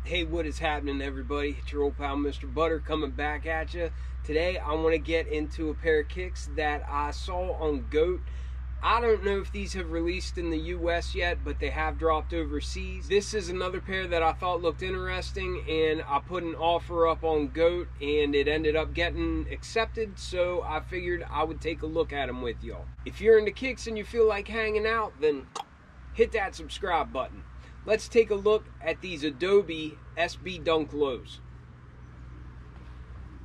Hey, what is happening, everybody? It's your old pal Mr. Butter coming back at you. Today I want to get into a pair of kicks that I saw on GOAT. I don't know if these have released in the US yet, but they have dropped overseas. This is another pair that I thought looked interesting, and I put an offer up on GOAT and it ended up getting accepted, so I figured I would take a look at them with y'all. If you're into kicks and you feel like hanging out, then hit that subscribe button. Let's take a look at these Adobe SB Dunk Lows.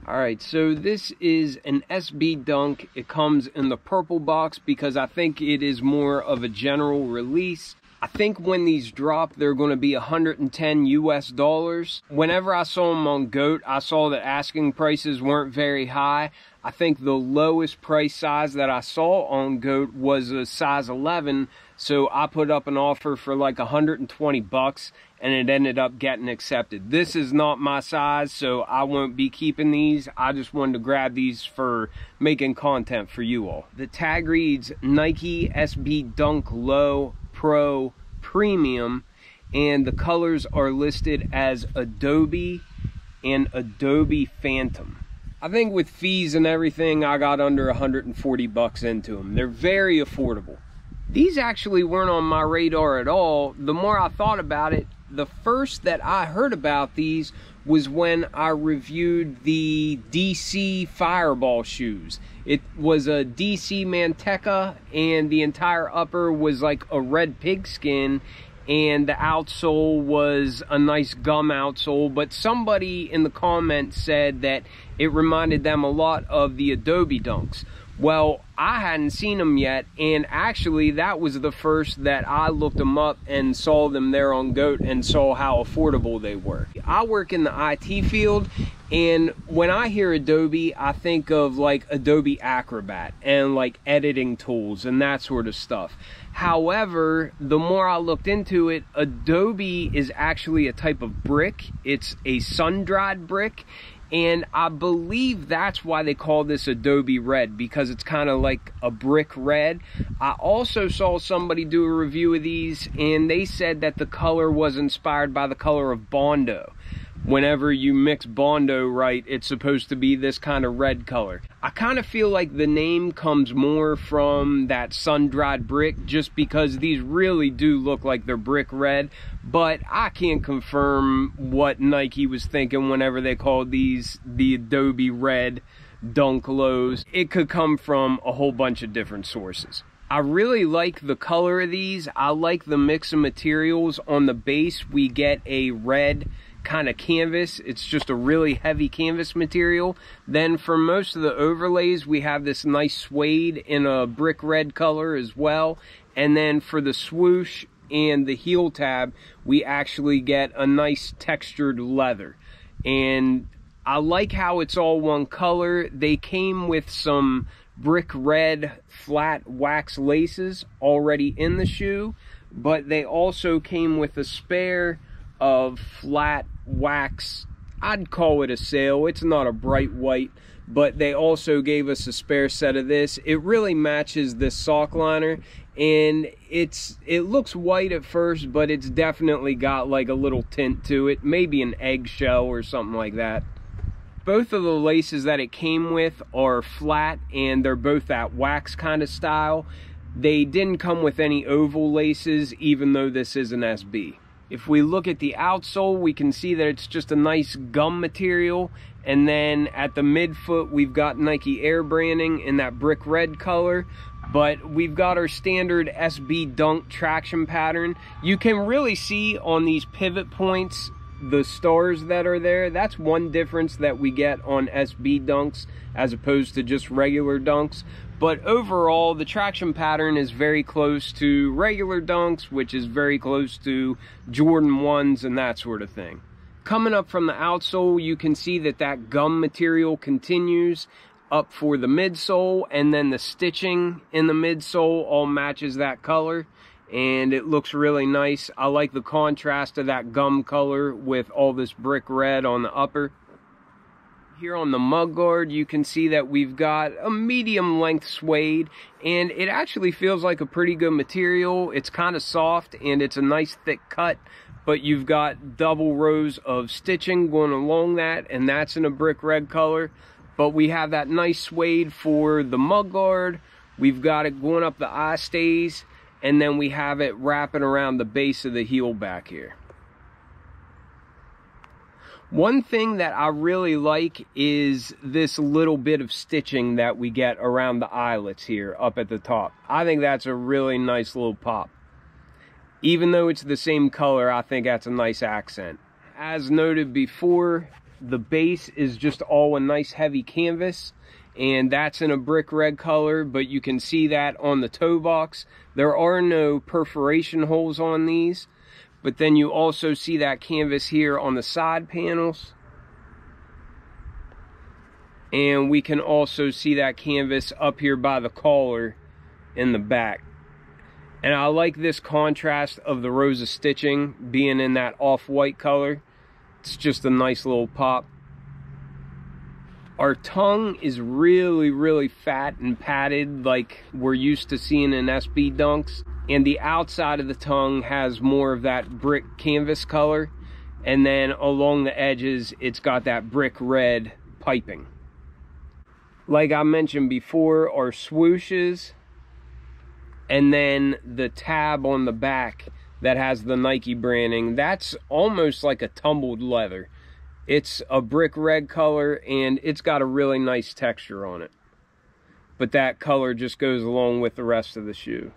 Alright, so this is an SB Dunk. It comes in the purple box because I think it is more of a general release. I think when these drop, they're going to be $110 US. Whenever I saw them on GOAT, I saw that asking prices weren't very high. I think the lowest price size that I saw on GOAT was a size 11, so I put up an offer for like 120 bucks, and it ended up getting accepted. This is not my size, so I won't be keeping these. I just wanted to grab these for making content for you all. The tag reads Nike SB Dunk Low Pro Premium, and the colors are listed as Adobe and Adobe Phantom. I think with fees and everything, I got under 140 bucks into them. They're very affordable. These actually weren't on my radar at all. The more I thought about it, the first that I heard about these was when I reviewed the DC Fireball shoes. It was a DC Manteca, and the entire upper was like a red pigskin, and the outsole was a nice gum outsole, but somebody in the comments said that it reminded them a lot of the Adobe Dunks. Well, I hadn't seen them yet, and actually that was the first that I looked them up and saw them there on GOAT and saw how affordable they were. I work in the IT field, and when I hear Adobe, I think of like Adobe Acrobat and like editing tools and that sort of stuff. However, the more I looked into it, Adobe is actually a type of brick. It's a sun-dried brick. And I believe that's why they call this Adobe Red, because it's kind of like a brick red. I also saw somebody do a review of these, and they said that the color was inspired by the color of Bondo. Whenever you mix Bondo right, it's supposed to be this kind of red color. I kind of feel like the name comes more from that sun-dried brick, just because these really do look like they're brick red, but I can't confirm what Nike was thinking whenever they called these the Adobe Red Dunk Lows. It could come from a whole bunch of different sources. I really like the color of these. I like the mix of materials. On the base, we get a red kind of canvas. It's just a really heavy canvas material. Then for most of the overlays, we have this nice suede in a brick red color as well. And then for the swoosh and the heel tab, we actually get a nice textured leather. And I like how it's all one color. They came with some brick red flat wax laces already in the shoe, but they also came with a spare of flat wax. I'd call it a sail. It's not a bright white, but they also gave us a spare set of this. It really matches this sock liner, and it looks white at first, but it's definitely got like a little tint to it, maybe an eggshell or something like that. Both of the laces that it came with are flat, and they're both that wax kind of style. They didn't come with any oval laces, even though this is an SB. If we look at the outsole, we can see that it's just a nice gum material. And then at the midfoot, we've got Nike Air branding in that brick red color. But we've got our standard SB Dunk traction pattern. You can really see on these pivot points the stars that are there. That's one difference that we get on SB Dunks as opposed to just regular Dunks. But overall, the traction pattern is very close to regular Dunks, which is very close to Jordan 1s and that sort of thing. Coming up from the outsole, you can see that that gum material continues up for the midsole, and then the stitching in the midsole all matches that color, and it looks really nice. I like the contrast of that gum color with all this brick red on the upper. Here on the mug guard, you can see that we've got a medium length suede, and it actually feels like a pretty good material. It's kind of soft, and it's a nice thick cut. but you've got double rows of stitching going along that, and that's in a brick red color. But we have that nice suede for the mud guard. We've got it going up the eye stays, and then we have it wrapping around the base of the heel back here. One thing that I really like is this little bit of stitching that we get around the eyelets here up at the top. I think that's a really nice little pop. Even though it's the same color, I think that's a nice accent. As noted before, the base is just all a nice heavy canvas, and that's in a brick red color, but you can see that on the toe box. There are no perforation holes on these. But then you also see that canvas here on the side panels. And we can also see that canvas up here by the collar in the back. And I like this contrast of the rows of stitching being in that off-white color. It's just a nice little pop. Our tongue is really, really fat and padded like we're used to seeing in SB Dunks. And the outside of the tongue has more of that brick canvas color. And then along the edges, it's got that brick red piping. Like I mentioned before, our swooshes. And then the tab on the back that has the Nike branding. That's almost like a tumbled leather. It's a brick red color, and it's got a really nice texture on it. But that color just goes along with the rest of the shoe.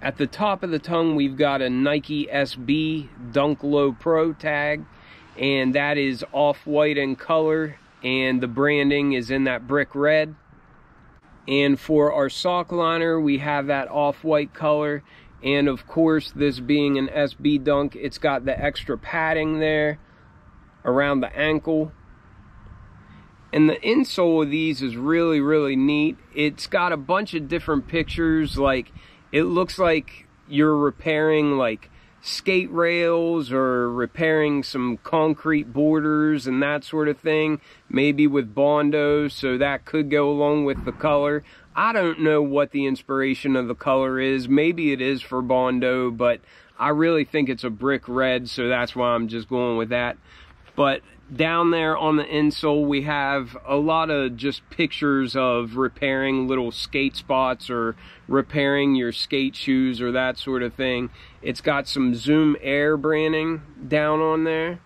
At the top of the tongue, we've got a Nike SB Dunk Low Pro tag, and that is off-white in color, and the branding is in that brick red. And for our sock liner, we have that off-white color, and of course, this being an SB Dunk, it's got the extra padding there around the ankle. And the insole of these is really, really neat. It's got a bunch of different pictures. Like, it looks like you're repairing like skate rails or repairing some concrete borders and that sort of thing, maybe with Bondo, so that could go along with the color. I don't know what the inspiration of the color is. Maybe it is for Bondo, but I really think it's a brick red, so that's why I'm just going with that. But down there on the insole, we have a lot of just pictures of repairing little skate spots or repairing your skate shoes or that sort of thing. It's got some Zoom Air branding down on there.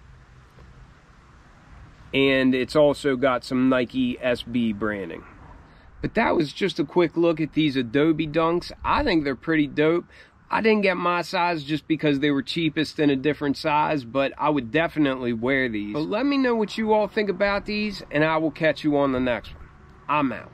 And it's also got some Nike SB branding. But that was just a quick look at these Adobe Dunks. I think they're pretty dope. I didn't get my size just because they were cheapest in a different size, but I would definitely wear these. But let me know what you all think about these, and I will catch you on the next one. I'm out.